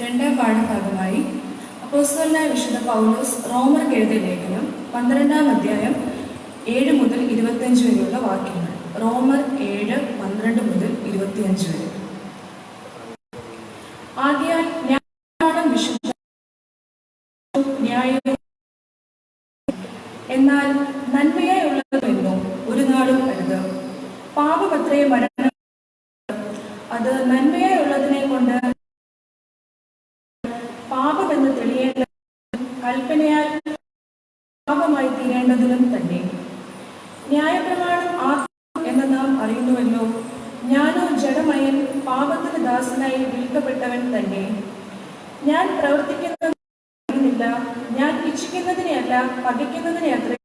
രണ്ടാം പാഠഭാഗമായി അപ്പോസ്തലനായ വിശുദ്ധ പൗലോസ് റോമർക്ക് എഴുതിയ ലേഖനം 12-ാം അധ്യായം 7 മുതൽ 25 വരെയുള്ള വാക്യങ്ങൾ. റോമർ 7:12 മുതൽ 25 വരെ. ആദ്യാൽ ന്യായപ്രമാണം വിശുദ്ധ ന്യായവും എന്നാൽ നന്മയായുള്ളതെന്നോ ഒരു നാളും അരുത്. പാപമത്രേ മരണം, അത് നന്മയായുള്ളതിനെ കൊണ്ട് പാപമെന്ന് തെളിയേണ്ട കൽപ്പനയാൽ പാപമായി തീരേണ്ടതിനും തന്നെ. ന്യായപ്രമാണം ആത്മ എന്ന് നാം അറിയുന്നുവല്ലോ. ഞാനോ ജഡമയൻ, പാപത്തിന് ദാസനായി വിൽക്കപ്പെട്ടവൻ തന്നെ. ഞാൻ പ്രവർത്തിക്കുന്നത് അറിയുന്നില്ല, ഞാൻ ഇച്ഛിക്കുന്നതിനെയല്ല പകയ്ക്കുന്നതിനെ അത്രേ